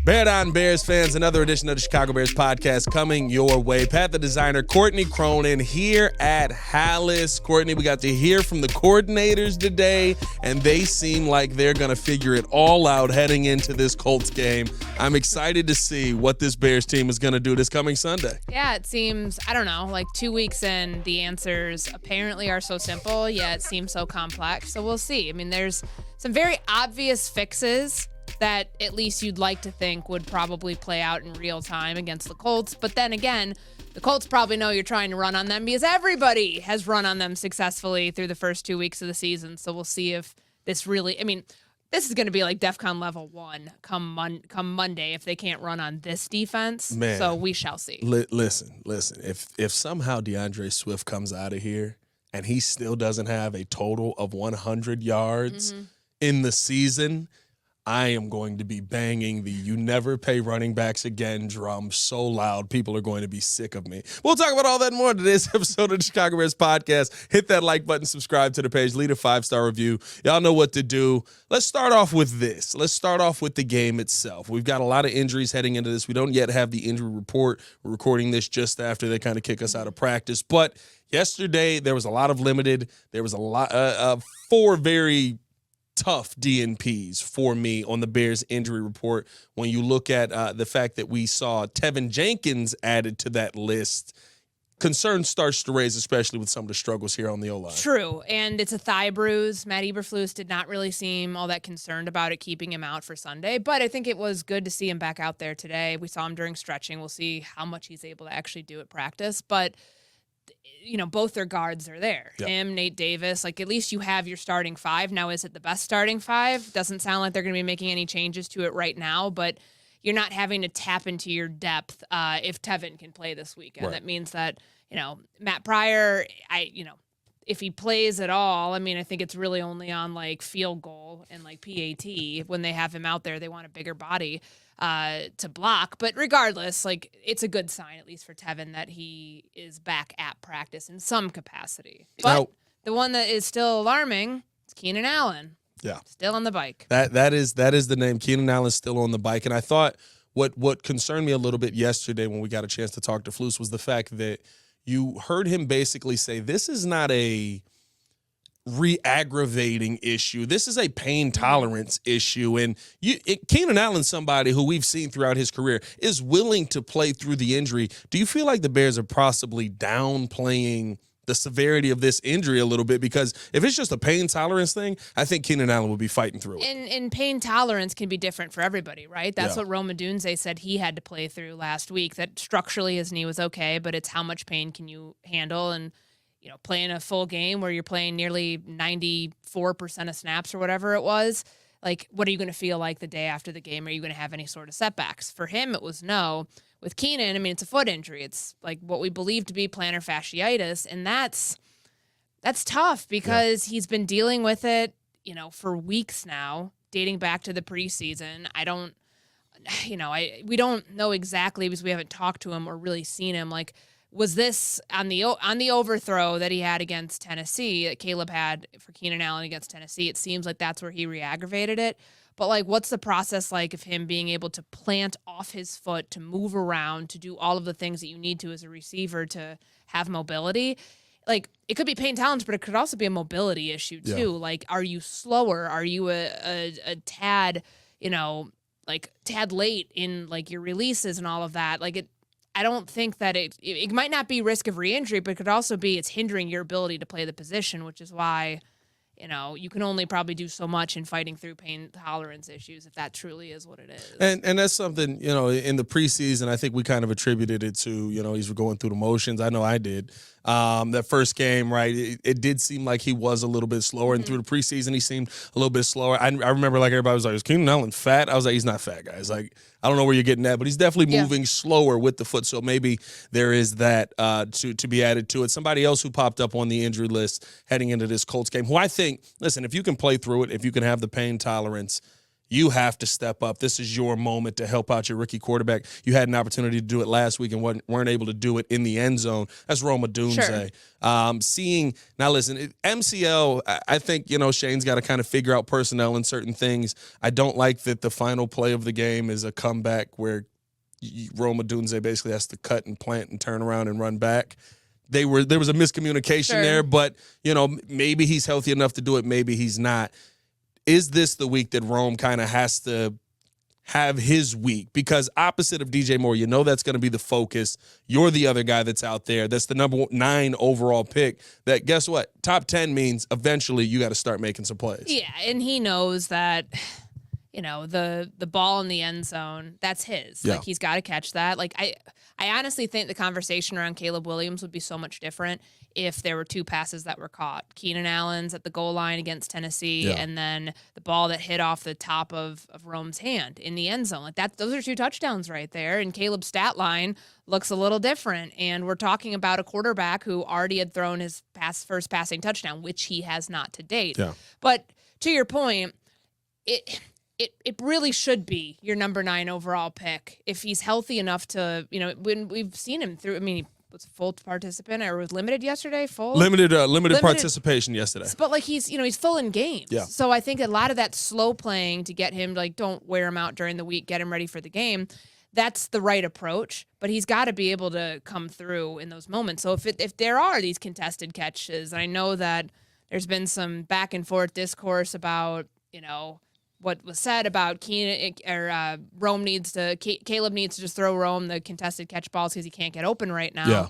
Bear Down Bears fans, another edition of the Chicago Bears podcast coming your way. Pat the designer, Courtney Cronin here at Hallis. Courtney, we got to hear from the coordinators today, and they seem like they're going to figure it all out heading into this Colts game. I'm excited to see what this Bears team is going to do this coming Sunday. Yeah, it seems, I don't know, like 2 weeks in, the answers apparently are so simple, yet it seems so complex. So we'll see. I mean, there's some very obvious fixes that at least you'd like to think would probably play out in real time against the Colts. But then again, the Colts probably know you're trying to run on them because everybody has run on them successfully through the first 2 weeks of the season. So we'll see if this really, I mean, this is going to be like DEFCON level 1 come Monday if they can't run on this defense. Man, so we shall see. Listen. If somehow DeAndre Swift comes out of here and he still doesn't have a total of 100 yards in the season, I am going to be banging the "you never pay running backs again" drum so loud people are going to be sick of me. We'll talk about all that and more in today's episode of the Chicago Bears podcast. Hit that like button, subscribe to the page, leave a 5-star review. Y'all know what to do. Let's start off with this. Let's start off with the game itself. We've got a lot of injuries heading into this. We don't yet have the injury report. We're recording this just after they kind of kick us out of practice. But yesterday there was a lot of limited. There was a lot of 4 very tough DNPs for me on the Bears injury report. When you look at the fact that we saw Teven Jenkins added to that list, concern starts to raise, especially with some of the struggles here on the O-line. True, and it's a thigh bruise. Matt Eberflus did not really seem all that concerned about it keeping him out for Sunday, but I think it was good to see him back out there today. We saw him during stretching. We'll see how much he's able to actually do at practice, but you know, both their guards are there. Yep. Him, Nate Davis, like at least you have your starting 5. Now, is it the best starting 5? Doesn't sound like they're going to be making any changes to it right now, but you're not having to tap into your depth if Teven can play this weekend. Right. That means that, you know, Matt Pryor, if he plays at all, I mean, I think it's really only on like field goal and like PAT. When they have him out there, they want a bigger body to block. But regardless, like it's a good sign, at least for Teven, that he is back at practice in some capacity. But the one that is still alarming is Keenan Allen. Yeah. Still on the bike. That is the name. Keenan Allen's still on the bike. And I thought what concerned me a little bit yesterday when we got a chance to talk to Flus was the fact that you heard him basically say, this is not a re-aggravating issue. This is a pain tolerance issue. And Keenan Allen's somebody who we've seen throughout his career is willing to play through the injury. Do you feel like the Bears are possibly downplaying the severity of this injury a little bit? Because if it's just a pain tolerance thing, I think Keenan Allen would be fighting through it. And pain tolerance can be different for everybody, right? That's what Rome Odunze said he had to play through last week, that structurally his knee was okay, but it's how much pain can you handle. And, you know, playing a full game where you're playing nearly 94% of snaps or whatever it was, like, what are you going to feel like the day after the game? Are you going to have any sort of setbacks? For him, it was no. With Keenan, I mean, it's a foot injury. It's like what we believe to be plantar fasciitis, and that's tough because he's been dealing with it, you know, for weeks now, dating back to the preseason. We don't know exactly because we haven't talked to him or really seen him. Like, was this on the overthrow that he had against Tennessee, that Caleb had for Keenan Allen against Tennessee? It seems like that's where he re-aggravated it. But, like, what's the process like of him being able to plant off his foot, to move around, to do all of the things that you need to as a receiver to have mobility? Like, it could be pain tolerance, but it could also be a mobility issue, too. Yeah. Like, are you slower? Are you a tad, tad late in, like, your releases and all of that? Like, I don't think that it might not be risk of re-injury, but it could also be it's hindering your ability to play the position, which is why – you can only probably do so much in fighting through pain tolerance issues if that truly is what it is. And that's something, in the preseason, I think we kind of attributed it to, he's going through the motions. I know I did. That first game, right, it did seem like he was a little bit slower. And through the preseason, he seemed a little bit slower. I remember, like, everybody was like, is Keenan Allen fat? I was like, he's not fat, guys. Like, I don't know where you're getting at, but he's definitely moving slower with the foot. So maybe there is that to be added to it. Somebody else who popped up on the injury list heading into this Colts game, who I think, listen, if you can play through it, if you can have the pain tolerance, You have to step up. This is your moment to help out your rookie quarterback. You had an opportunity to do it last week and weren't able to do it in the end zone. That's Rome Odunze. Sure. Now listen, MCL, I think, Shane's got to kind of figure out personnel in certain things. I don't like that the final play of the game is a comeback where Rome Odunze basically has to cut and plant and turn around and run back. There was a miscommunication there, but, maybe he's healthy enough to do it. Maybe he's not. Is this the week that Rome kind of has to have his week? Because opposite of DJ Moore, that's going to be the focus. You're the other guy that's out there. That's the number 9 overall pick. That, guess what? Top 10 means eventually you got to start making some plays. Yeah, and he knows that, the ball in the end zone, that's his. Yeah. Like, he's got to catch that. Like, I honestly think the conversation around Caleb Williams would be so much different if there were 2 passes that were caught. Keenan Allen's at the goal line against Tennessee, and then the ball that hit off the top of Rome's hand in the end zone. Like, those are 2 touchdowns right there, and Caleb's stat line looks a little different. And we're talking about a quarterback who already had thrown his first passing touchdown, which he has not to date. Yeah. But to your point, it really should be your number 9 overall pick if he's healthy enough to, when we've seen him through, was full participant or was limited yesterday? Limited participation yesterday. But he's full in games. Yeah. So I think a lot of that slow playing to get him, don't wear him out during the week, get him ready for the game. That's the right approach, but he's got to be able to come through in those moments. So if there are these contested catches, I know that there's been some back and forth discourse about, what was said about Caleb needs to just throw Rome the contested catch balls because he can't get open right now. Yeah.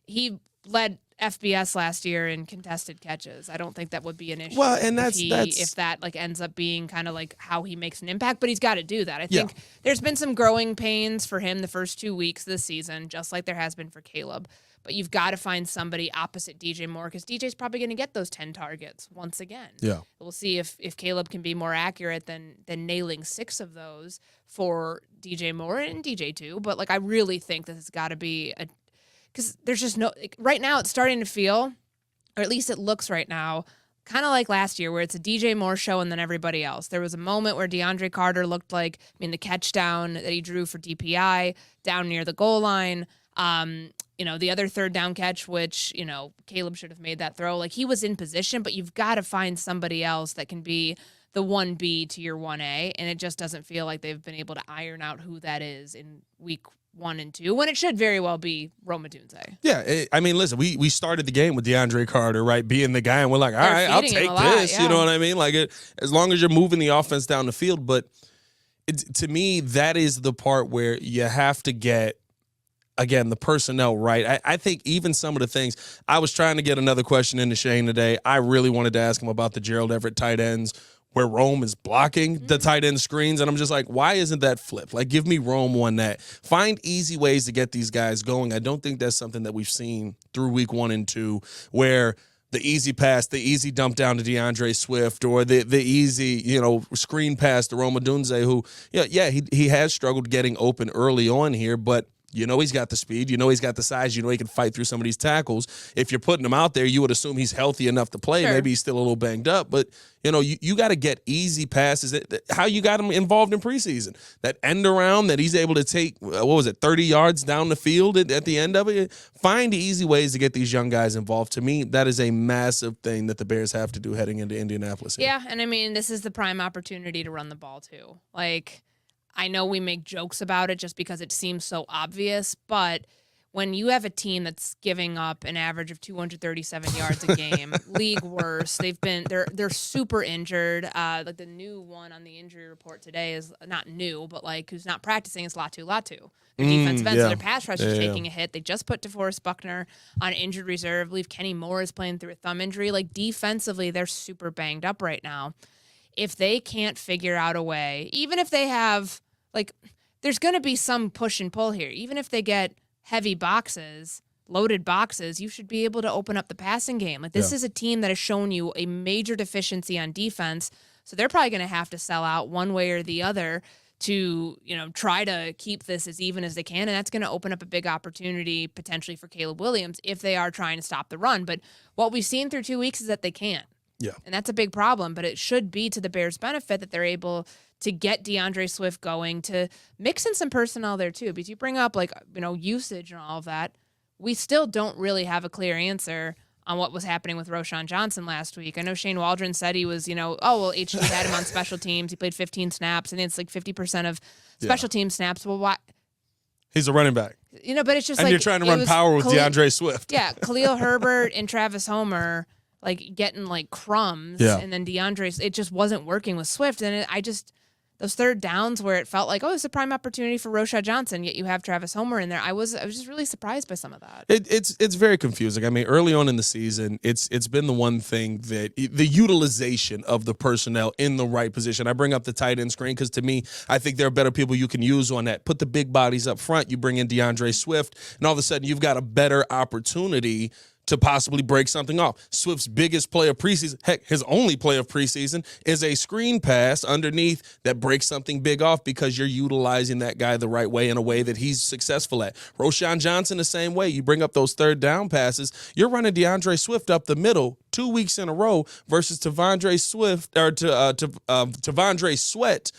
He led FBS last year in contested catches. I don't think that would be an issue. Well, and if that ends up being kind of like how he makes an impact, but he's got to do that. I think there's been some growing pains for him the first 2 weeks this season, just like there has been for Caleb. But you've got to find somebody opposite DJ Moore because DJ's probably going to get those 10 targets once again. Yeah, we'll see if Caleb can be more accurate than nailing 6 of those for DJ Moore and DJ too. But I really think this has got to be because there's just right now it's starting to feel, or at least it looks right now, kind of like last year where it's a DJ Moore show and then everybody else. There was a moment where DeAndre Carter looked like, the catch down that he drew for DPI down near the goal line. The other third down catch, which, Caleb should have made that throw. He was in position, but you've got to find somebody else that can be the 1B to your 1A. And it just doesn't feel like they've been able to iron out who that is in week 1 and 2, when it should very well be Rome Odunze. Yeah. Listen, we started the game with DeAndre Carter, right? Being the guy, and we're like, all right, I'll take this. Yeah. You know what I mean? As long as you're moving the offense down the field. But to me, that is the part where you have to get, again, the personnel right. I think even some of the things, I was trying to get another question into Shane today. I really wanted to ask him about the Gerald Everett tight ends where Rome is blocking the tight end screens. And I'm just like, why isn't that flipped? Give me Rome on that. Find easy ways to get these guys going. I don't think that's something that we've seen through week 1 and 2 where the easy pass, the easy dump down to DeAndre Swift, or the easy, screen pass to Rome Odunze, who, he has struggled getting open early on here, but he's got the speed. He's got the size. He can fight through some of these tackles. If you're putting him out there, you would assume he's healthy enough to play. Sure. Maybe he's still a little banged up. But, you got to get easy passes. How you got him involved in preseason. That end around that he's able to take, 30 yards down the field at the end of it. Find easy ways to get these young guys involved. To me, that is a massive thing that the Bears have to do heading into Indianapolis here. Yeah, and this is the prime opportunity to run the ball, too. I know we make jokes about it just because it seems so obvious, but when you have a team that's giving up an average of 237 yards a game, league worst, they're super injured. The new one on the injury report today is not new, but who's not practicing is Latu. Their defensive ends, their pass rush is taking a hit. They just put DeForest Buckner on injured reserve. I believe Kenny Moore is playing through a thumb injury. Defensively, they're super banged up right now. If they can't figure out a way, even if they have, there's going to be some push and pull here. Even if they get heavy boxes, loaded boxes, you should be able to open up the passing game. This is a team that has shown you a major deficiency on defense, so they're probably going to have to sell out one way or the other to, try to keep this as even as they can, and that's going to open up a big opportunity potentially for Caleb Williams if they are trying to stop the run. But what we've seen through 2 weeks is that they can't. Yeah. And that's a big problem, but it should be to the Bears' benefit that they're able to get DeAndre Swift going, to mix in some personnel there too, because you bring up usage and all of that. We still don't really have a clear answer on what was happening with Roschon Johnson last week. I know Shane Waldron said he was, HG had him on special teams. He played 15 snaps. I think it's like 50% of special team snaps. Well, why? He's a running back. But it's just and you're trying to run power with DeAndre Swift. Yeah, Khalil Herbert and Travis Homer getting crumbs, and then DeAndre. It just wasn't working with Swift, and those third downs where it felt like, it's a prime opportunity for Roschon Johnson, yet you have Travis Homer in there. I was just really surprised by some of that. It's very confusing. I mean, early on in the season, it's been the one thing that the utilization of the personnel in the right position. I bring up the tight end screen because to me, I think there are better people you can use on that. Put the big bodies up front. You bring in DeAndre Swift, and all of a sudden you've got a better opportunity to possibly break something off. Swift's biggest play of preseason, heck, his only play of preseason, is a screen pass underneath that breaks something big off because you're utilizing that guy the right way in a way that he's successful at. Roschon Johnson, the same way. You bring up those third down passes, you're running DeAndre Swift up the middle 2 weeks in a row versus Tavondre Sweat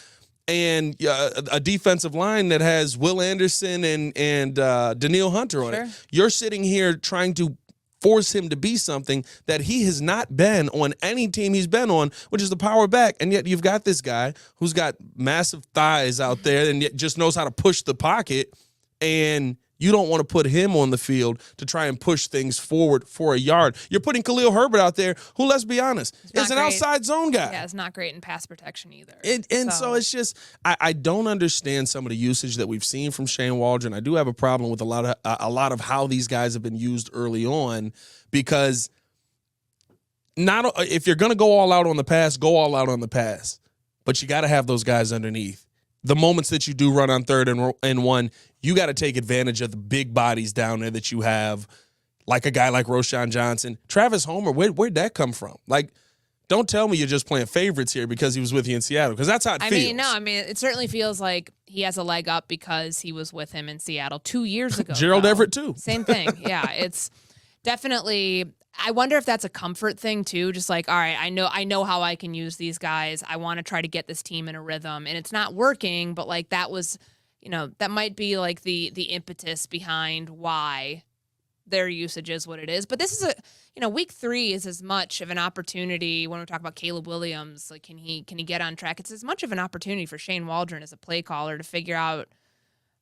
and a defensive line that has Will Anderson and Daniil Hunter on it. You're sitting here trying to force him to be something that he has not been on any team he's been on, which is the power back. And yet you've got this guy who's got massive thighs out there and yet just knows how to push the pocket, and you don't want to put him on the field to try and push things forward for a yard. You're putting Khalil Herbert out there, who, let's be honest, is an outside zone guy. Yeah, it's not great in pass protection either. So it's just, I don't understand some of the usage that we've seen from Shane Waldron. I do have a problem with a lot of how these guys have been used early on, because if you're going to go all out on the pass, go all out on the pass. But you got to have those guys underneath. The moments that you do run on 3rd and 1, you got to take advantage of the big bodies down there that you have, like a guy like Roschon Johnson. Travis Homer, where'd that come from? Don't tell me you're just playing favorites here because he was with you in Seattle, because that's how it feels. It certainly feels like he has a leg up because he was with him in Seattle 2 years ago. Gerald Everett, too. Same thing. Yeah, it's definitely – I wonder if that's a comfort thing too. Just all right, I know how I can use these guys. I want to try to get this team in a rhythm, and it's not working. But that was, that might be the impetus behind why their usage is what it is. But this is week 3 is as much of an opportunity when we talk about Caleb Williams. Can he get on track? It's as much of an opportunity for Shane Waldron as a play caller to figure out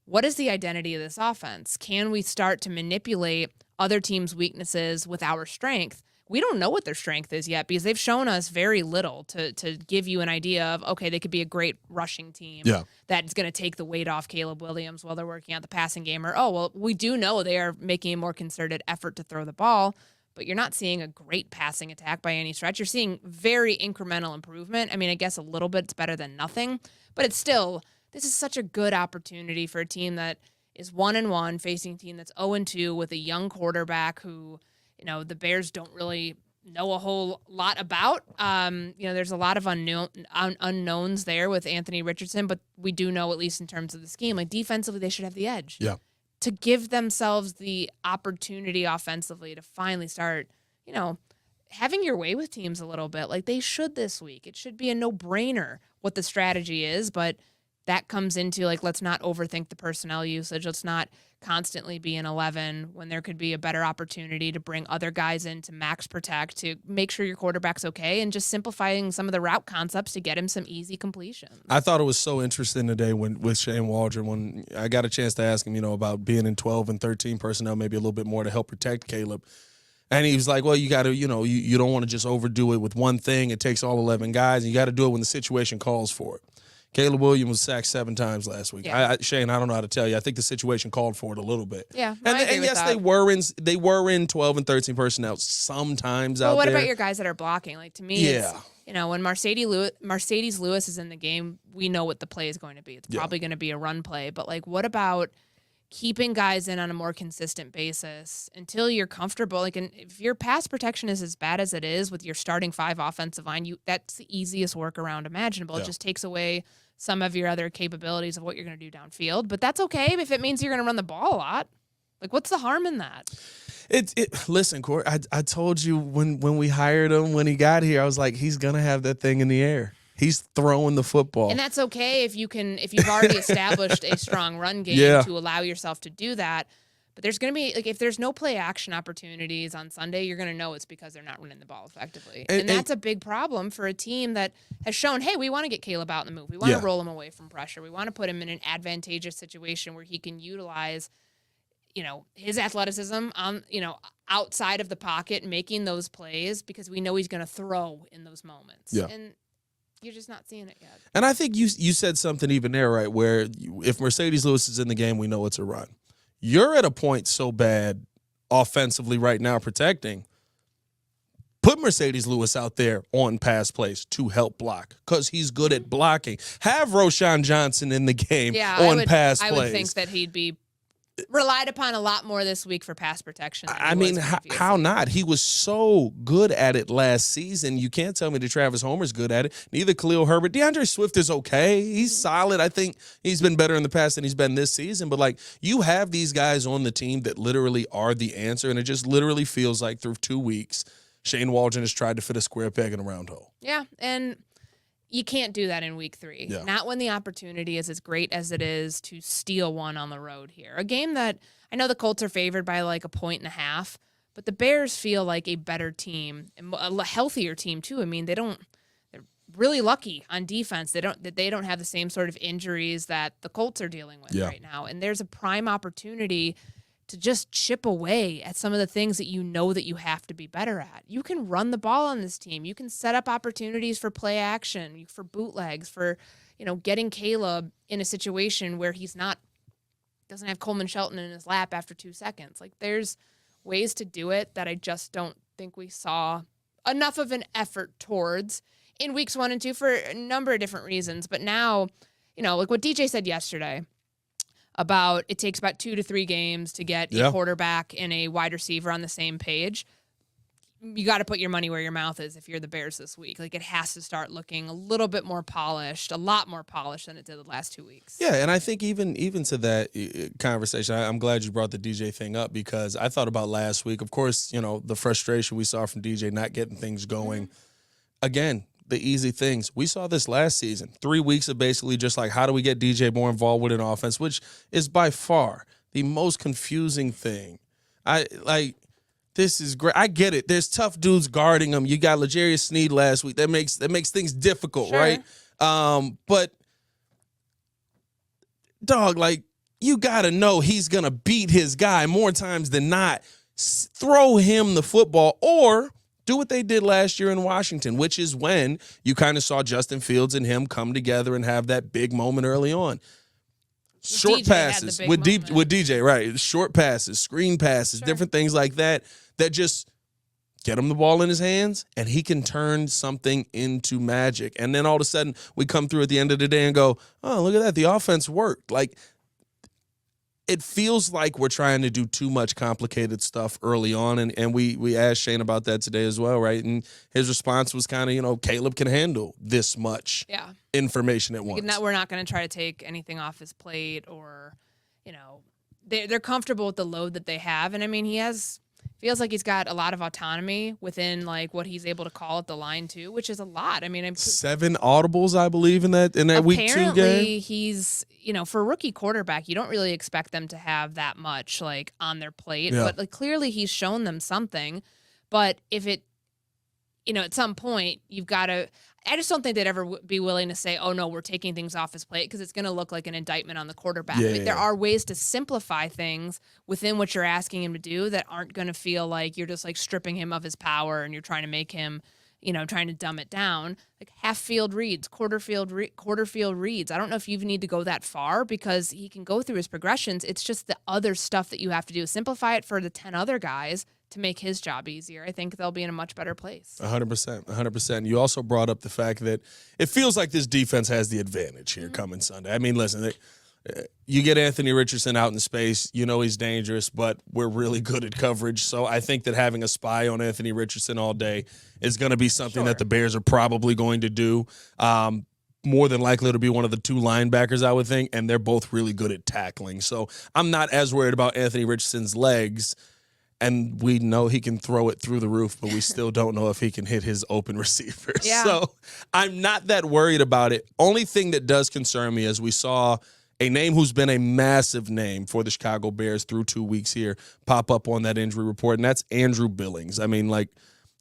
what is the identity of this offense. Can we start to manipulate other teams' weaknesses with our strength? We don't know what their strength is yet because they've shown us very little to give you an idea of, okay, they could be a great rushing team that's going to take the weight off Caleb Williams while they're working out the passing game. Or, we do know they are making a more concerted effort to throw the ball, but you're not seeing a great passing attack by any stretch. You're seeing very incremental improvement. I mean, I guess a little bit it's better than nothing, but it's still, this is such a good opportunity for a team that is 1-1 facing a team that's 0-2 with a young quarterback who, the Bears don't really know a whole lot about. There's a lot of unknowns there with Anthony Richardson, but we do know, at least in terms of the scheme, defensively they should have the edge. Yeah. To give themselves the opportunity offensively to finally start, having your way with teams a little bit. They should this week. It should be a no-brainer what the strategy is, but that comes into let's not overthink the personnel usage. Let's not constantly be in 11 when there could be a better opportunity to bring other guys in to max protect, to make sure your quarterback's okay, and just simplifying some of the route concepts to get him some easy completions. I thought it was so interesting today with Shane Waldron, when I got a chance to ask him, about being in 12 and 13 personnel, maybe a little bit more to help protect Caleb. And he was like, well, you got to, you don't want to just overdo it with one thing. It takes all 11 guys, and you got to do it when the situation calls for it. Caleb Williams was sacked 7 times last week. Yeah. Shane, I don't know how to tell you. I think the situation called for it a little bit. Yeah, and yes, they were in 12 and 13 personnel sometimes out there. Well, what about your guys that are blocking? To me, it's, when Mercedes Lewis is in the game, we know what the play is going to be. It's probably going to be a run play. But what about keeping guys in on a more consistent basis until you're comfortable? And if your pass protection is as bad as it is with your starting 5 offensive line, that's the easiest workaround imaginable. It just takes away some of your other capabilities of what you're going to do downfield. But that's okay if it means you're going to run the ball a lot. What's the harm in that? Listen, Court, I told you when we hired him, when he got here, I was like, he's gonna have that thing in the air. He's throwing the football. And that's okay if you've already established a strong run game to allow yourself to do that. But there's going to be, like, if there's no play action opportunities on Sunday, you're going to know it's because they're not running the ball effectively. And that's a big problem for a team that has shown, hey, we want to get Caleb out in the move. We want to roll him away from pressure. We want to put him in an advantageous situation where he can utilize, his athleticism on, outside of the pocket, making those plays because we know he's going to throw in those moments. Yeah. And you're just not seeing it yet. And I think you said something even there, right, where if Mercedes Lewis is in the game, we know it's a run. You're at a point so bad offensively right now protecting. Put Mercedes Lewis out there on pass plays to help block because he's good at blocking. Have Roschon Johnson in the game on pass plays. I would think that he'd be relied upon a lot more this week for pass protection. I mean, how not? He was so good at it last season. You can't tell me that Travis Homer's good at it. Neither Khalil Herbert. DeAndre Swift is okay. He's solid. I think he's been better in the past than he's been this season. But, like, you have these guys on the team that literally are the answer, and it just literally feels like through 2 weeks, Shane Waldron has tried to fit a square peg in a round hole. Yeah, and you can't do that in week 3. Yeah. Not when the opportunity is as great as it is to steal one on the road here. A game that I know the Colts are favored by like 1.5, but the Bears feel like a better team, a healthier team too. I mean, they're really lucky on defense. They don't have the same sort of injuries that the Colts are dealing with right now. And there's a prime opportunity to just chip away at some of the things that you know that you have to be better at. You can run the ball on this team. You can set up opportunities for play action, for bootlegs, for, getting Caleb in a situation where doesn't have Coleman Shelton in his lap after 2 seconds. Like, there's ways to do it that I just don't think we saw enough of an effort towards in weeks 1 and 2 for a number of different reasons. But now, like what DJ said yesterday, about it takes about 2 to 3 games to get a quarterback and a wide receiver on the same page. You got to put your money where your mouth is if you're the Bears this week. Like, it has to start looking a little bit more polished, a lot more polished than it did the last 2 weeks. Yeah, and I think even to that conversation, I'm glad you brought the DJ thing up because I thought about last week. Of course, the frustration we saw from DJ not getting things going. Mm-hmm. Again, the easy things. We saw this last season. 3 weeks of basically just like, how do we get DJ more involved with an offense, which is by far the most confusing thing. This is great. I get it. There's tough dudes guarding him. You got L'Jarius Sneed last week. That makes things difficult, right? But dog, like, you got to know he's going to beat his guy more times than not. Throw him the football or do what they did last year in Washington, which is when you kind of saw Justin Fields and him come together and have that big moment early on. Short passes with DJ, right? Short passes, screen passes, different things like that just get him the ball in his hands and he can turn something into magic. And then all of a sudden we come through at the end of the day and go, oh, look at that. The offense worked. Like, it feels like we're trying to do too much complicated stuff early on, and we asked Shane about that today as well, right? And his response was kind of, Caleb can handle this much information at once. We're not going to try to take anything off his plate or, they're comfortable with the load that they have. And, I mean, feels like he's got a lot of autonomy within, like, what he's able to call at the line, too, which is a lot. I mean, 7 audibles, I believe, in that week 2 game. Apparently, he's, for a rookie quarterback, you don't really expect them to have that much, like, on their plate. Yeah. But, like, clearly he's shown them something. But if it, at some point, you've got to – I just don't think they'd ever be willing to say, oh, no, we're taking things off his plate because it's going to look like an indictment on the quarterback. I mean, there are ways to simplify things within what you're asking him to do that aren't going to feel like you're just like stripping him of his power and you're trying to make him, trying to dumb it down. Like half-field reads, quarter field reads. I don't know if you even need to go that far because he can go through his progressions. It's just the other stuff that you have to do. Simplify it for the 10 other guys to make his job easier. I think they'll be in a much better place. 100%. You also brought up the fact that it feels like this defense has the advantage here coming Sunday. I mean, listen, you get Anthony Richardson out in space, he's dangerous, but we're really good at coverage. So I think that having a spy on Anthony Richardson all day is going to be something that the Bears are probably going to do. More than likely it'll be one of the 2 linebackers, I would think, and they're both really good at tackling. So I'm not as worried about Anthony Richardson's legs And we know he can throw it through the roof, but we still don't know if he can hit his open receivers. Yeah. So I'm not that worried about it. Only thing that does concern me is we saw a name who's been a massive name for the Chicago Bears through 2 weeks here pop up on that injury report, and that's Andrew Billings. I mean, like,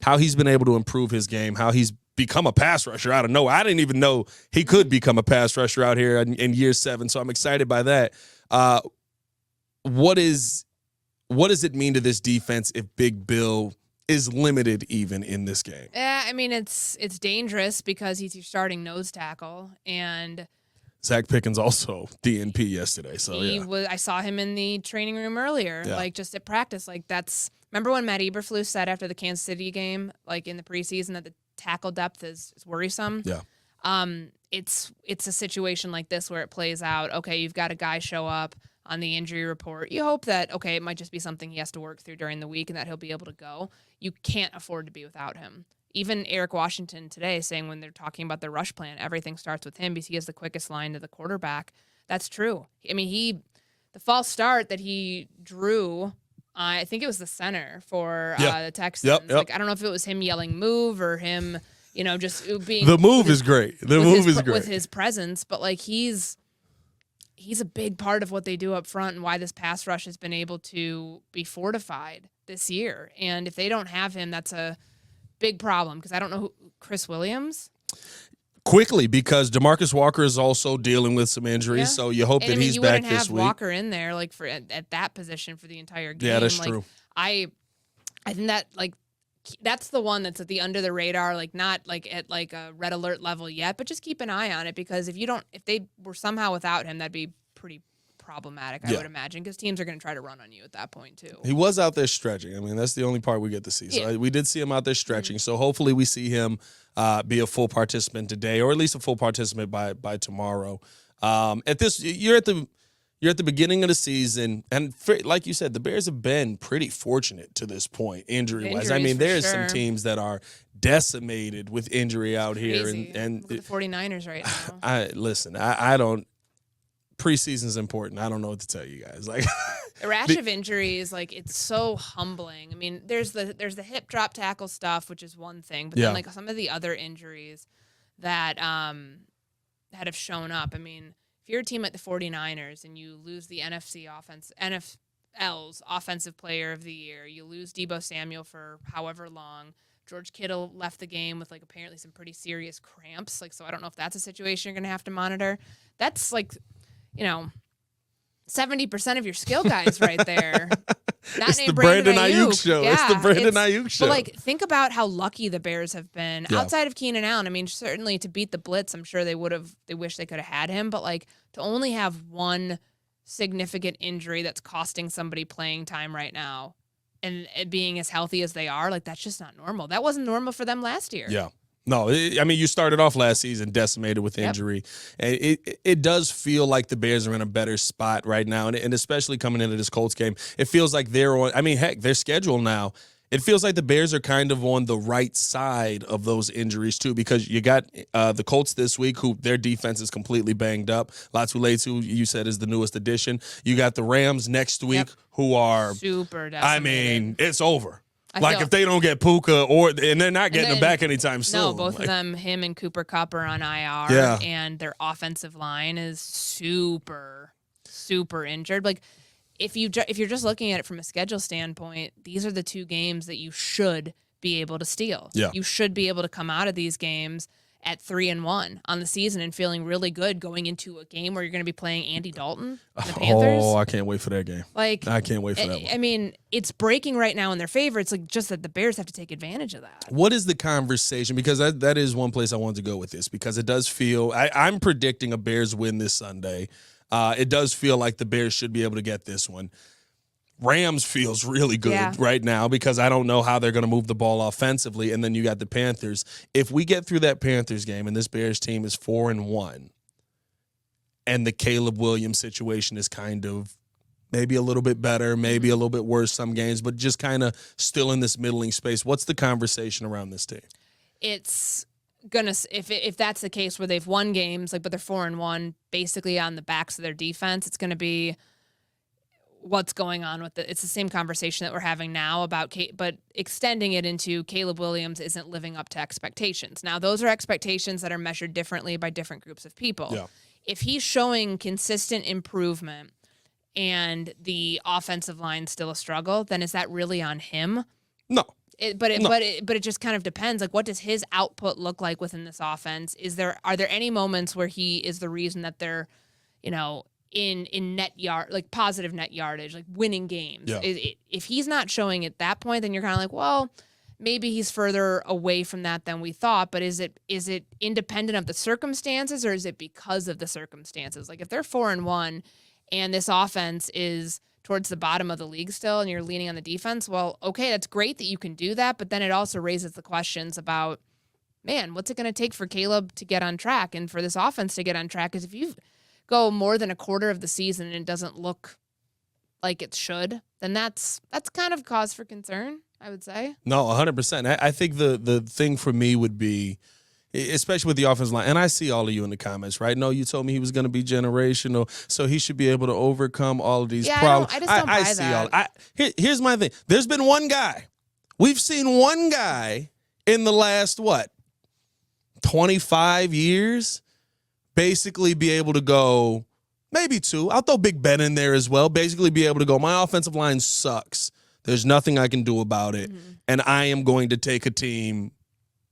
how he's been able to improve his game, how he's become a pass rusher out of nowhere. I didn't even know he could become a pass rusher out here in year 7, so I'm excited by that. What does it mean to this defense if Big Bill is limited even in this game? Yeah, I mean, it's dangerous because he's your starting nose tackle, and Zach Pickens also DNP yesterday. So I saw him in the training room earlier, like just at practice. Like remember when Matt Eberflus said after the Kansas City game, like in the preseason, that the tackle depth is worrisome? Yeah. It's a situation like this where it plays out. Okay, you've got a guy show up on the injury report. You hope that, okay, it might just be something he has to work through during the week and that he'll be able to go. You can't afford to be without him. Even Eric Washington today saying when they're talking about the rush plan, everything starts with him because he has the quickest line to the quarterback. That's true. I mean, the false start that he drew, I think it was the center for the Texans. Yep. Like, I don't know if it was him yelling move or him, just being. The move is great. The move is great. With his presence, but like he's a big part of what they do up front and why this pass rush has been able to be fortified this year. And if they don't have him, that's a big problem because I don't know Chris Williams. Quickly, because DeMarcus Walker is also dealing with some injuries, so you hope that he's back this week. You wouldn't have Walker in there like for at that position for the entire game. Yeah, that's true. I think that that's the one that's at the under the radar, like not like at like a red alert level yet, but just keep an eye on it because if they were somehow without him, that'd be pretty problematic, I would imagine, because teams are going to try to run on you at that point too. He was out there stretching. I mean, that's the only part we get to see. So we did see him out there stretching. So hopefully we see him be a full participant today, or at least a full participant by tomorrow. You're at the beginning of the season, and like you said, the Bears have been pretty fortunate to this point, injury-wise. I mean, there's some teams that are decimated with injury out here, and look at the 49ers right now. I don't. Preseason's important. I don't know what to tell you guys. Like a rash of injuries, like it's so humbling. I mean, there's the hip drop tackle stuff, which is one thing, but then like some of the other injuries that have shown up. I mean, if you're a team like the 49ers and you lose the NFL's offensive player of the year, you lose Deebo Samuel for however long. George Kittle left the game with like apparently some pretty serious cramps. Like, so I don't know if that's a situation you're going to have to monitor. That's like, 70% of your skill guys right there. Not it's the Brandon Ayuk show. Yeah, it's the Brandon Ayuk show. But like, think about how lucky the Bears have been outside of Keenan Allen. I mean, certainly to beat the blitz, I'm sure they wish they could have had him. But like, to only have one significant injury that's costing somebody playing time right now, and it being as healthy as they are, like that's just not normal. That wasn't normal for them last year. Yeah. No, I mean, you started off last season decimated with injury. And it does feel like the Bears are in a better spot right now, and especially coming into this Colts game, it feels like they're on – I mean, heck, their schedule now, it feels like the Bears are kind of on the right side of those injuries too, because you got the Colts this week, who their defense is completely banged up. Latu, who you said is the newest addition. You got the Rams next week, who are – super decimated. I mean, it's over. If they don't get Puka, and they're not getting them back anytime soon. No, both of them, him and Cooper Kupp, are on IR, and their offensive line is super, super injured. Like, if you're just looking at it from a schedule standpoint, these are the two games that you should be able to steal. Yeah. You should be able to come out of these games at 3-1 on the season and feeling really good going into a game where you're going to be playing Andy Dalton and the Panthers. Oh, I can't wait for that game. Like, I can't wait for that one. I mean, it's breaking right now in their favor. It's like just that the Bears have to take advantage of that. What is the conversation? Because that is one place I wanted to go with this, because it does feel I'm predicting a Bears win this Sunday. It does feel like the Bears should be able to get this one. Rams feels really good right now because I don't know how they're going to move the ball offensively. And then you got the Panthers. If we get through that Panthers game and this Bears team is 4-1 and the Caleb Williams situation is kind of maybe a little bit better, maybe a little bit worse some games, but just kind of still in this middling space, what's the conversation around this team? It's gonna, if that's the case where they've won games, like, but they're 4-1 basically on the backs of their defense, it's going to be, what's going on with it. It's the same conversation that we're having now about but extending it into Caleb Williams isn't living up to expectations. Now, those are expectations that are measured differently by different groups of people. Yeah. If he's showing consistent improvement and the offensive line still a struggle, then is that really on him? No. But it just kind of depends. Like, what does his output look like within this offense? Are there any moments where he is the reason that they're, in net yard, like positive net yardage, like winning games? Yeah. If he's not showing at that point, then you're kind of like, well, maybe he's further away from that than we thought. But is it independent of the circumstances, or is it because of the circumstances? Like, if they're 4-1 and this offense is towards the bottom of the league still, and you're leaning on the defense, well, okay, that's great that you can do that, but then it also raises the questions about, man, what's it going to take for Caleb to get on track and for this offense to get on track? Because if you go more than a quarter of the season and it doesn't look like it should, then that's kind of cause for concern, I would say. No, 100%. I think the thing for me would be, especially with the offensive line, and I see all of you in the comments, right? No, you told me he was going to be generational, so he should be able to overcome all of these problems. I just don't buy that. Here's my thing. There's been one guy. We've seen one guy in the last, 25 years basically be able to go, maybe two. I'll throw Big Ben in there as well. Basically be able to go, my offensive line sucks. There's nothing I can do about it, and I am going to take a team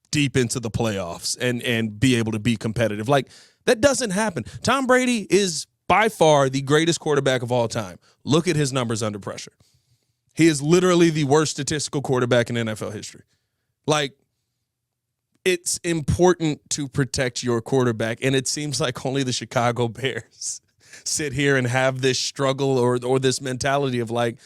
deep into the playoffs and be able to be competitive. Like, that doesn't happen. Tom Brady is by far the greatest quarterback of all time. Look at his numbers under pressure. He is literally the worst statistical quarterback in NFL history. Like, it's important to protect your quarterback, and it seems like only the Chicago Bears sit here and have this struggle or this mentality of like,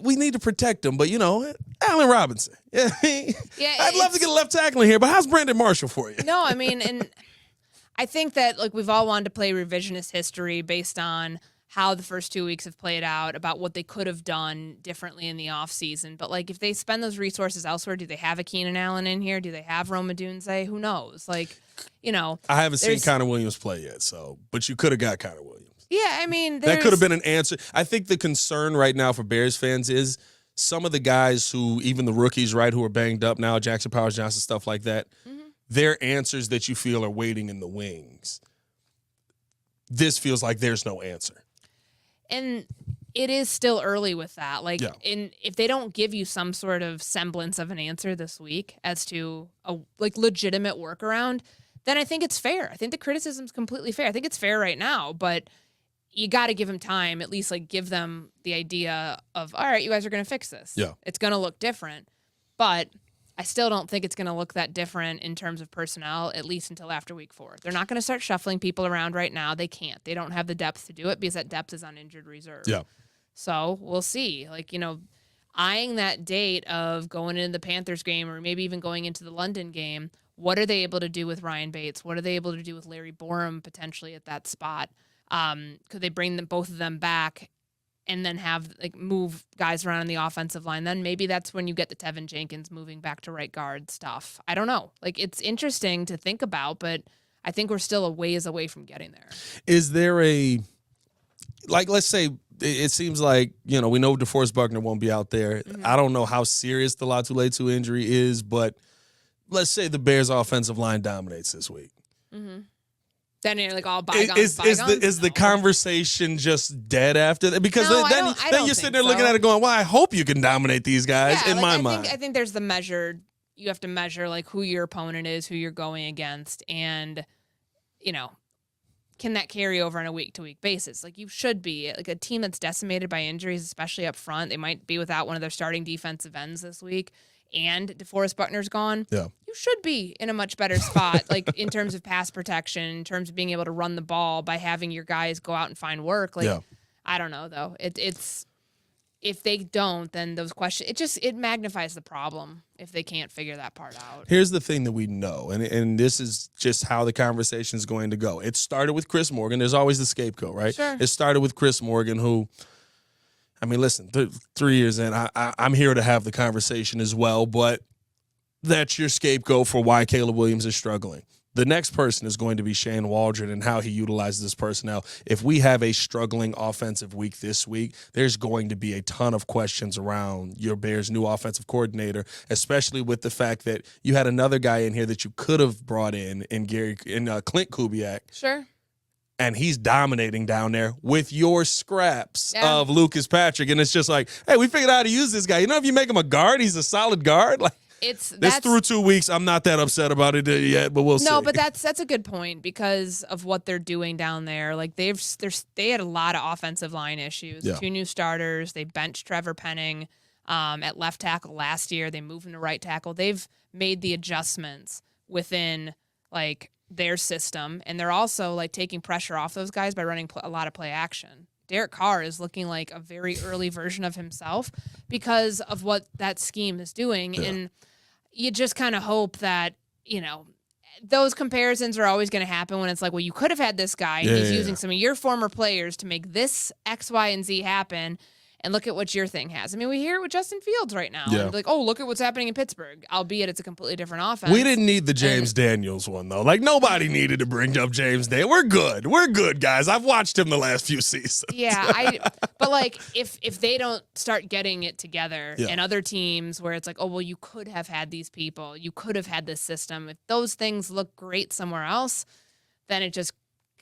we need to protect him, but Allen Robinson. Yeah, I'd love to get a left tackle in here, but how's Brandon Marshall for you? No, I mean, and I think that we've all wanted to play revisionist history based on how the first 2 weeks have played out, about what they could have done differently in the offseason. But if they spend those resources elsewhere, do they have a Keenan Allen in here? Do they have Rome Odunze? Who knows? I haven't seen Connor Williams play yet, but you could have got Connor Williams. Yeah, I mean, that could have been an answer. I think the concern right now for Bears fans is some of the guys who, even the rookies, right, who are banged up now, Jackson Powers Johnson, stuff like that, they're answers that you feel are waiting in the wings. This feels like there's no answer. And it is still early with that. If they don't give you some sort of semblance of an answer this week as to a legitimate workaround, then I think it's fair. I think the criticism's completely fair. I think it's fair right now, but you got to give them time, at least give them the idea of, all right, you guys are going to fix this. Yeah. It's going to look different, but I still don't think it's going to look that different in terms of personnel, at least until after week 4. They're not going to start shuffling people around right now. They can't. They don't have the depth to do it because that depth is on injured reserve. Yeah. So we'll see. Eyeing that date of going into the Panthers game or maybe even going into the London game, what are they able to do with Ryan Bates? What are they able to do with Larry Borum potentially at that spot? Could they bring both of them back and then have move guys around on the offensive line? Then maybe that's when you get the Teven Jenkins moving back to right guard stuff. I don't know. It's interesting to think about, but I think we're still a ways away from getting there. Is there let's say it seems like, we know DeForest Buckner won't be out there. I don't know how serious the Latu injury is, but let's say the Bears offensive line dominates this week. Then you're all bygones. Is the conversation just dead after that? Because then you're sitting there looking at it going, well, I hope you can dominate these guys in my mind. I think there's you have to measure who your opponent is, who you're going against, and, can that carry over on a week-to-week basis? You should be. A team that's decimated by injuries, especially up front, they might be without one of their starting defensive ends this week, and DeForest Buckner's gone, you should be in a much better spot, in terms of pass protection, in terms of being able to run the ball by having your guys go out and find work. I don't know, though. It's if they don't, then those questions, it magnifies the problem if they can't figure that part out. Here's the thing that we know, and this is just how the conversation is going to go. It started with Chris Morgan. There's always the scapegoat, right? Sure. It started with Chris Morgan, who, listen, 3 years in, I'm here to have the conversation as well, but that's your scapegoat for why Caleb Williams is struggling. The next person is going to be Shane Waldron and how he utilizes this personnel. If we have a struggling offensive week this week, there's going to be a ton of questions around your Bears' new offensive coordinator, especially with the fact that you had another guy in here that you could have brought in Clint Kubiak. Sure. And he's dominating down there with your scraps of Lucas Patrick. And it's just like, hey, we figured out how to use this guy. You know, if you make him a guard, he's a solid guard. Like, that's through 2 weeks. I'm not that upset about it yet, but we'll see. No, but that's a good point because of what they're doing down there. Like they had a lot of offensive line issues. Yeah. 2 new starters. They benched Trevor Penning at left tackle last year. They moved him to right tackle. They've made the adjustments within like their system, and they're also like taking pressure off those guys by running a lot of play action. Derek Carr is looking like a very early version of himself because of what that scheme is doing. Yeah. And you just kind of hope that, you know, those comparisons are always going to happen when it's like, well, you could have had this guy and he's using some of your former players to make this X, Y, and Z happen. And look at what your thing has. I mean, we hear it with Justin Fields right now. Yeah. Like, oh, look at what's happening in Pittsburgh, albeit it's a completely different offense. We didn't need the James Daniels one, though. Like, nobody needed to bring up James Daniels. We're good. We're good, guys. I've watched him the last few seasons. Yeah, but, like, if they don't start getting it together and other teams where it's like, oh, well, you could have had these people. You could have had this system. If those things look great somewhere else, then it just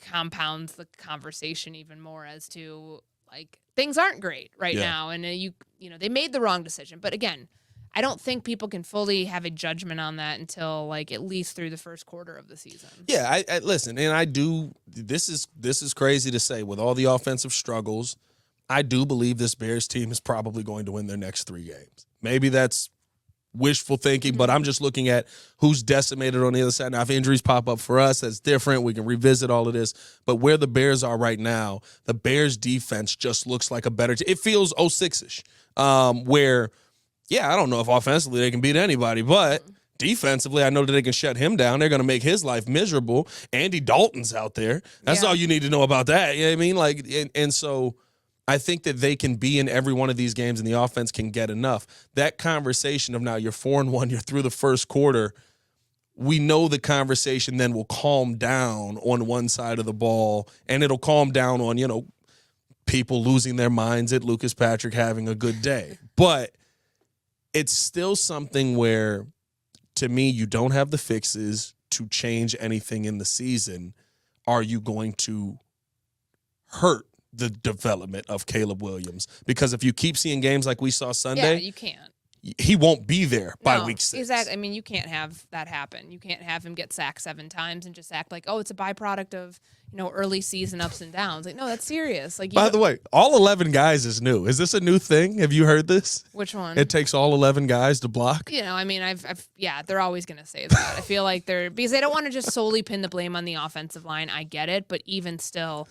compounds the conversation even more as to, like, things aren't great right now, and you know they made the wrong decision. But again, I don't think people can fully have a judgment on that until like at least through the first quarter of the season. Yeah, I listen, and I do. This is crazy to say with all the offensive struggles. I do believe this Bears team is probably going to win their next 3 games. Maybe that's wishful thinking, but I'm just looking at who's decimated on the other side. Now, if injuries pop up for us, that's different. We can revisit all of this. But where the Bears are right now, the Bears defense just looks like a better team. It feels 06-ish, where, I don't know if offensively they can beat anybody, but defensively, I know that they can shut him down. They're going to make his life miserable. Andy Dalton's out there. That's all you need to know about that. You know what I mean? Like, and so I think that they can be in every one of these games and the offense can get enough. That conversation of now you're 4-1, you're through the first quarter, we know the conversation then will calm down on one side of the ball, and it'll calm down on, you know, people losing their minds at Lucas Patrick having a good day. But it's still something where, to me, you don't have the fixes to change anything in the season. Are you going to hurt the development of Caleb Williams? Because if you keep seeing games like we saw Sunday, you can't. He won't be there by week 6. Exactly. I mean, you can't have that happen. You can't have him get sacked 7 times and just act like, oh, it's a byproduct of, you know, early season ups and downs. Like, no, that's serious. Like, by the way, all 11 guys is new. Is this a new thing? Have you heard this? Which one? It takes all 11 guys to block. You know, I mean, they're always going to say that. I feel like because they don't want to just solely pin the blame on the offensive line. I get it, but even still,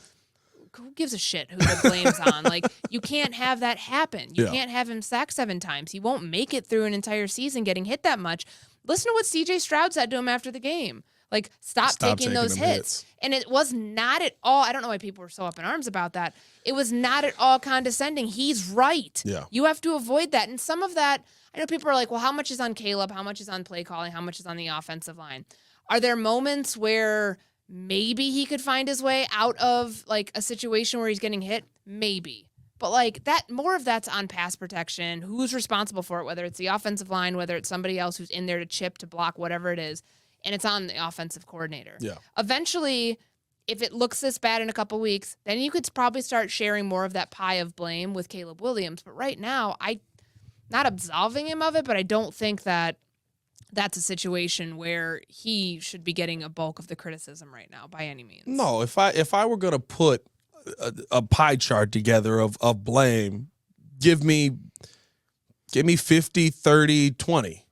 who gives a shit who the blame's on? Like, you can't have that happen. You can't have him sacked 7 times. He won't make it through an entire season getting hit that much. Listen to what C.J. Stroud said to him after the game. Like, stop taking those hits. And it was not at all, I don't know why people were so up in arms about that. It was not at all condescending. He's right. Yeah. You have to avoid that. And some of that, I know people are like, well, how much is on Caleb? How much is on play calling? How much is on the offensive line? Are there moments where maybe he could find his way out of like a situation where he's getting hit? Maybe. But like that, more of that's on pass protection. Who's responsible for it? Whether it's the offensive line, whether it's somebody else who's in there to chip, to block, whatever it is. And it's on the offensive coordinator. Yeah. Eventually, if it looks this bad in a couple weeks, then you could probably start sharing more of that pie of blame with Caleb Williams. But right now, not absolving him of it, but I don't think that that's a situation where he should be getting a bulk of the criticism right now by any means. No, if I were going to put a pie chart together of blame, give me 50, 30, 20.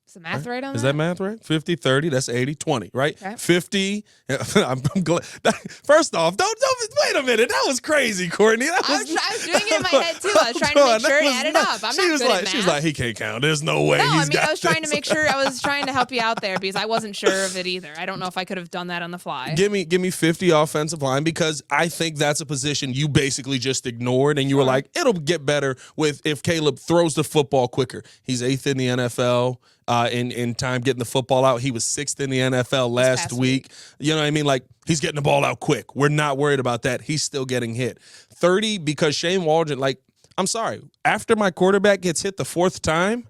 Is the math right on that? Is that math right? 50, 30, that's 80, 20, right? Okay. 50, I'm glad. First off, don't wait a minute. That was crazy, Courtney. I was doing it in my head, too. I was trying to make sure it added up. I'm not good at math. She was like, he can't count. There's no way he's got I was trying to make sure. I was trying to help you out there because I wasn't sure of it either. I don't know if I could have done that on the fly. Give me 50 offensive line because I think that's a position you basically just ignored and you were like, it'll get better if Caleb throws the football quicker. He's 8th in the NFL in time getting the football out. He was 6th in the NFL last week. You know what I mean? Like, he's getting the ball out quick. We're not worried about that. He's still getting hit. 30 because Shane Waldron, like, I'm sorry, after my quarterback gets hit the 4th time,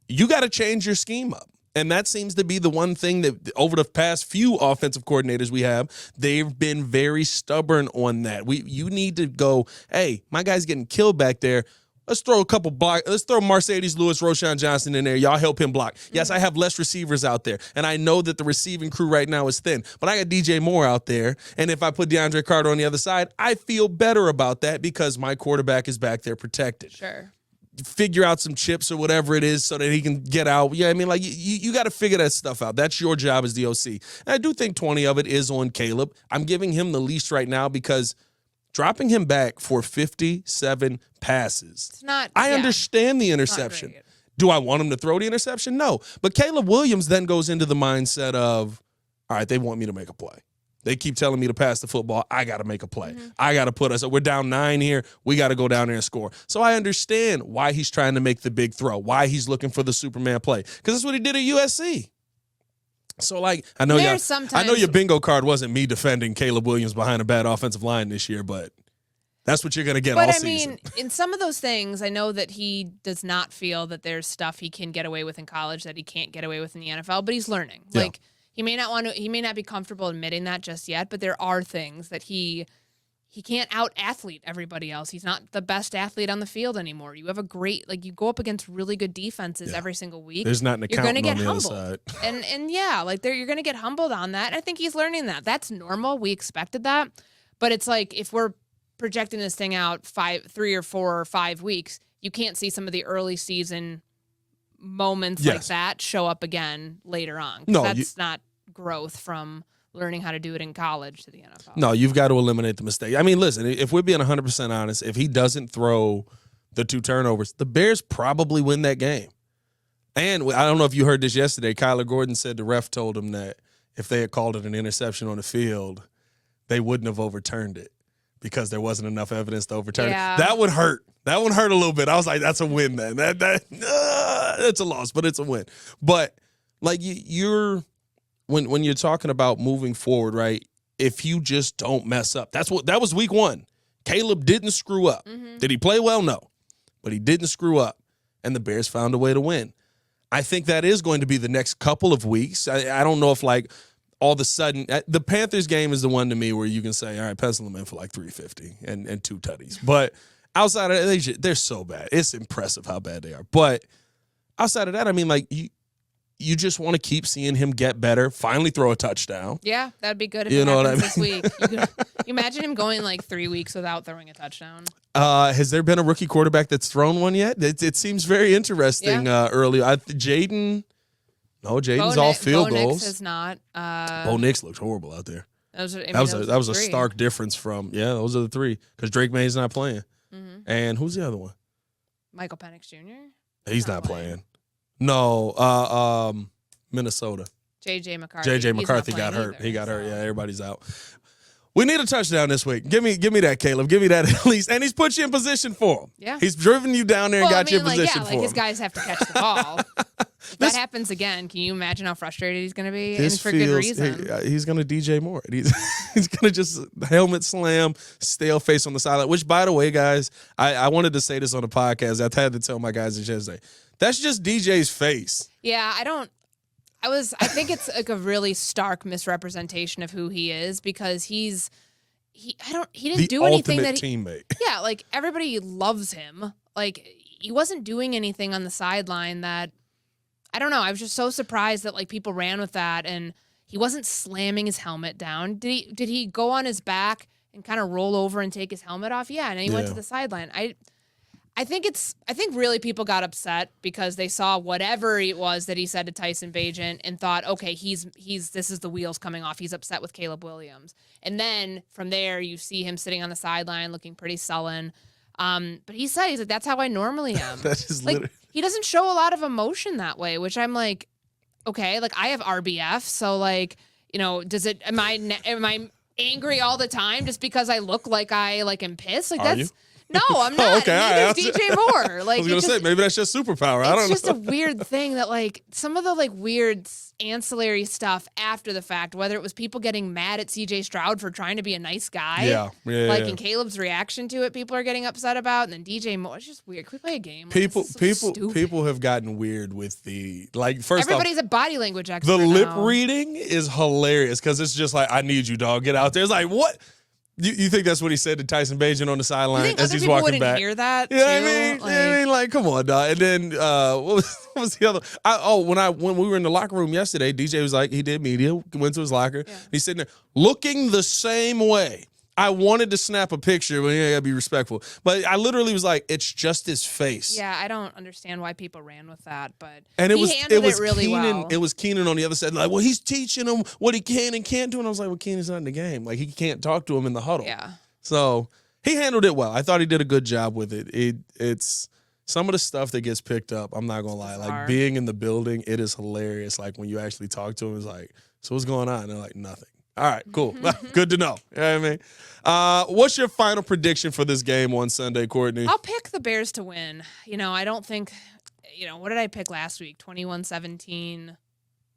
you got to change your scheme up. And that seems to be the one thing that over the past few offensive coordinators we have, they've been very stubborn on that. You need to go, hey, my guy's getting killed back there. Let's throw a couple blocks. Let's throw Mercedes Lewis, Roshan Johnson in there. Y'all help him block. Yes, I have less receivers out there, and I know that the receiving crew right now is thin, but I got DJ Moore out there, and if I put DeAndre Carter on the other side, I feel better about that because my quarterback is back there protected. Sure. Figure out some chips or whatever it is so that he can get out. Yeah, I mean, like, you got to figure that stuff out. That's your job as the OC. And I do think 20 of it is on Caleb. I'm giving him the least right now because dropping him back for 57 passes. It's not. I understand the interception. Do I want him to throw the interception? No. But Caleb Williams then goes into the mindset of, all right, they want me to make a play. They keep telling me to pass the football. I got to make a play. I got to put us. We're down 9 here. We got to go down there and score. So I understand why he's trying to make the big throw, why he's looking for the Superman play, because that's what he did at USC. So, like, I know your bingo card wasn't me defending Caleb Williams behind a bad offensive line this year, but that's what you're going to get all season. But, I mean, in some of those things, I know that he does not feel that there's stuff he can get away with in college that he can't get away with in the NFL, but he's learning. Yeah. Like, he may not be comfortable admitting that just yet, but there are things that he can't out-athlete everybody else. He's not the best athlete on the field anymore. You have you go up against really good defenses every single week. There's not an accountant on the other side. And yeah, like you're going to get humbled on that. I think he's learning that. That's normal. We expected that. But it's like if we're projecting this thing out 3 or 4 or 5 weeks, you can't see some of the early season moments like that show up again later on. No, that's not growth from learning how to do it in college to the NFL. No, you've got to eliminate the mistake. I mean, listen, if we're being 100% honest, if he doesn't throw the 2 turnovers, the Bears probably win that game. And I don't know if you heard this yesterday. Kyler Gordon said the ref told him that if they had called it an interception on the field, they wouldn't have overturned it because there wasn't enough evidence to overturn it. That would hurt. That one hurt a little bit. I was like, that's a win then. It's a loss, but it's a win. But, like, when you're talking about moving forward, right, if you just don't mess up. That was week 1. Caleb didn't screw up. Did he play well? No. But he didn't screw up, and the Bears found a way to win. I think that is going to be the next couple of weeks. I don't know if, like, all of a sudden – the Panthers game is the one to me where you can say, all right, pencil them in for like 350 and 2 tutties. But outside of that, they're so bad. It's impressive how bad they are. But outside of that, I mean, like, you just want to keep seeing him get better, finally throw a touchdown. Yeah, that'd be good if it happens this week. You imagine him going like 3 weeks without throwing a touchdown. Has there been a rookie quarterback that's thrown one yet? It seems very interesting early. Jaden's all field goals. Bo Nix has not. Bo Nix looked horrible out there. That was a stark difference from, those are the 3, because Drake May's not playing. And who's the other one? Michael Penix Jr.? He's not playing. No, Minnesota. J.J. McCarthy. J.J. McCarthy got hurt. He got hurt. Yeah, everybody's out. We need a touchdown this week. Give me that, Caleb. Give me that at least. And he's put you in position for him. Yeah. He's driven you down there and got you in position for him. His guys have to catch the ball. If that happens again, can you imagine how frustrated he's going to be? And for good reason. He's going to DJ more. He's going to just helmet slam, stale face on the sideline, which, by the way, guys, I wanted to say this on the podcast. I've had to tell my guys yesterday. That's just DJ's face. Yeah, I think it's like a really stark misrepresentation of who he is because he didn't do anything that teammate. Yeah, like everybody loves him. Like he wasn't doing anything on the sideline that I don't know. I was just so surprised that like people ran with that and he wasn't slamming his helmet down. Did he go on his back and kind of roll over and take his helmet off? Yeah, and then he went to the sideline. I think really people got upset because they saw whatever it was that he said to Tyson Bagent and thought, okay, this is the wheels coming off. He's upset with Caleb Williams. And then from there you see him sitting on the sideline looking pretty sullen. But he's like, that's how I normally am. That is like, literally. He doesn't show a lot of emotion that way, which I'm like, okay, like I have RBF. So like, am I angry all the time just because I look like I like am pissed? Like No, I'm not. Okay, all right. Neither's DJ Moore. Like, I was going to say, maybe that's just superpower. I don't know. It's just a weird thing that, like, some of the, like, weird ancillary stuff after the fact, whether it was people getting mad at CJ Stroud for trying to be a nice guy. Yeah. And Caleb's reaction to it, people are getting upset about. And then DJ Moore, it's just weird. Can we play a game? Like, people have gotten weird with the, like, first everybody's off, a body language expert. the lip now. reading is hilarious because it's just like, I need you, dog. Get out there. It's like, what? You think that's what he said to Tyson Bagent on the sideline as he's walking back? Hear that? You know what I mean? Like, come on, dog. And then what was the other? When we were in the locker room yesterday, DJ was like, he did media, went to his locker. Yeah. He's sitting there looking the same way. I wanted to snap a picture, but you gotta be respectful. But I literally was like, it's just his face. Yeah, I don't understand why people ran with that, but he handled it really Keenan, well. It was Keenan on the other side, like, well, he's teaching him what he can and can't do. And I was like, well, Keenan's not in the game. Like, he can't talk to him in the huddle. Yeah. So he handled it well. I thought he did a good job with it. It's some of the stuff that gets picked up, I'm not gonna lie. Like, being in the building, it is hilarious. Like, when you actually talk to him, it's like, so what's going on? And they're like, nothing. All right, cool. Good to know. You know what I mean? What's your final prediction for this game on Sunday, Courtney? I'll pick the Bears to win. I don't think, what did I pick last week? 21-17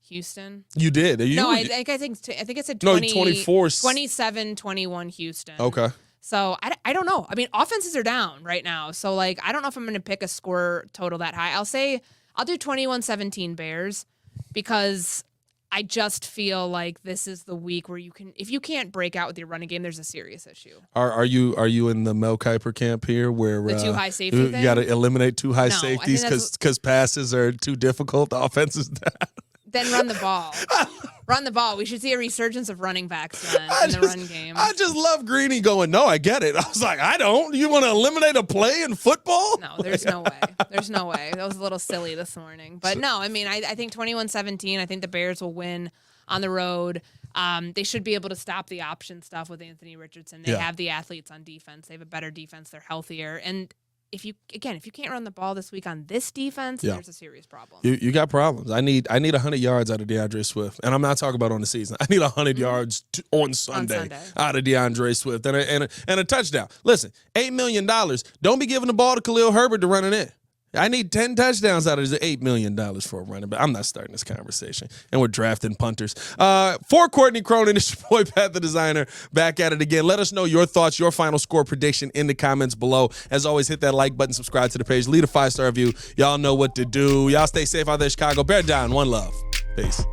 Houston? You did. I think I said 24. 27-21 Houston. Okay. So I don't know. I mean, offenses are down right now. So, like, I don't know if I'm going to pick a score total that high. I'll do 21-17 Bears because I just feel like this is the week where if you can't break out with your running game, there's a serious issue. Are you in the Mel Kiper camp here where the too high safety you got to eliminate too high safeties because passes are too difficult, the offense is down? Then run the ball. Run the ball. We should see a resurgence of running backs then in the run game. I just love Greeny going, no, I get it. I was like, I don't. You want to eliminate a play in football? No, there's no way. There's no way. That was a little silly this morning. But no, I mean, I think 21-17, I think the Bears will win on the road. They should be able to stop the option stuff with Anthony Richardson. They have the athletes on defense. They have a better defense. They're healthier. And if you can't run the ball this week on this defense, there's a serious problem. You got problems. I need 100 yards out of DeAndre Swift, and I'm not talking about on the season. I need 100 yards on Sunday out of DeAndre Swift and a touchdown. Listen, $8 million. Don't be giving the ball to Khalil Herbert to run it in. I need 10 touchdowns out of this $8 million for a running back. I'm not starting this conversation. And we're drafting punters. For Courtney Cronin, it's your boy Pat the Designer back at it again. Let us know your thoughts, your final score prediction in the comments below. As always, hit that like button, subscribe to the page, leave a 5-star review. Y'all know what to do. Y'all stay safe out there, Chicago. Bear down. One love. Peace.